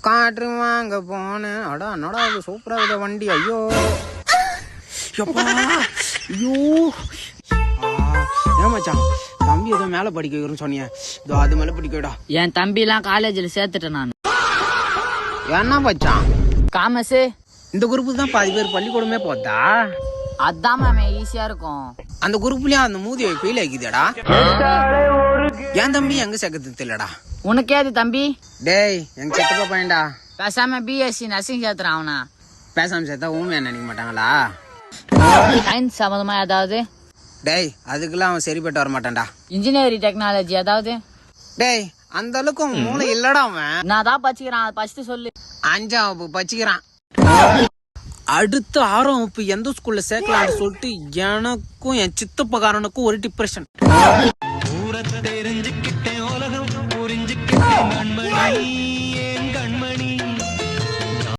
காற்று வாங்க போனேன். அடா என்னடா அது சூப்பரா இருக்க வண்டி. ஐயோ ஐயோ ஏன் மச்சான் தம்பி ஏதோ மேல படிக்க வைக்கிறேன்னு சொன்னீங்க, இதோ அது மேல படிக்கடா. என் தம்பி எல்லாம் காலேஜ்ல சேர்த்துட்டேன் நான். என்ன மச்சான் காமர்ஸ் இந்த குரூப்புக்கு தான் பாதி பேர் பள்ளிக்கூடமே போதா? அதான் மேம் ஈஸியா இருக்கும். அந்த குரூப்லயும் அந்த மூதி ஃபெயில் ஆகிதேடா. என் தம்பி எங்க சேர்க்கறது தெரியலடா. உனக்கு ஏது தம்பி? டேய் எங்க சித்தப்பா பையன்டா. பேசாம பிஎஸ்சி நர்சிங் சேர்த்துறான் அவனா. பேசாம சேர்த்தா ஊமையா நினைக்க மாட்டாங்களா? சயின்ஸ் சம்பந்தமா ஏதாவது? டேய் அதுக்கெல்லாம் அவன் சரிப்பட்டு வர மாட்டான்டா. இன்ஜினியரிங் டெக்னாலஜி ஏதாவது? டேய் அந்த அளவுக்கு அவன் மூளை இல்லடா. அவன் நான் தான் பச்சுக்கிறான், அதை பச்சுட்டு சொல்லு. 5ஆம் வகுப்பு பச்சிக்கிறான். அடுத்த 6ஆம் வகுப்பு எந்த ஸ்கூல்ல சேர்க்கலாம்னு சொல்லிட்டு எனக்கும் என் சித்தப்பக்காரனுக்கும் ஒரு டிப்ரெஷன்.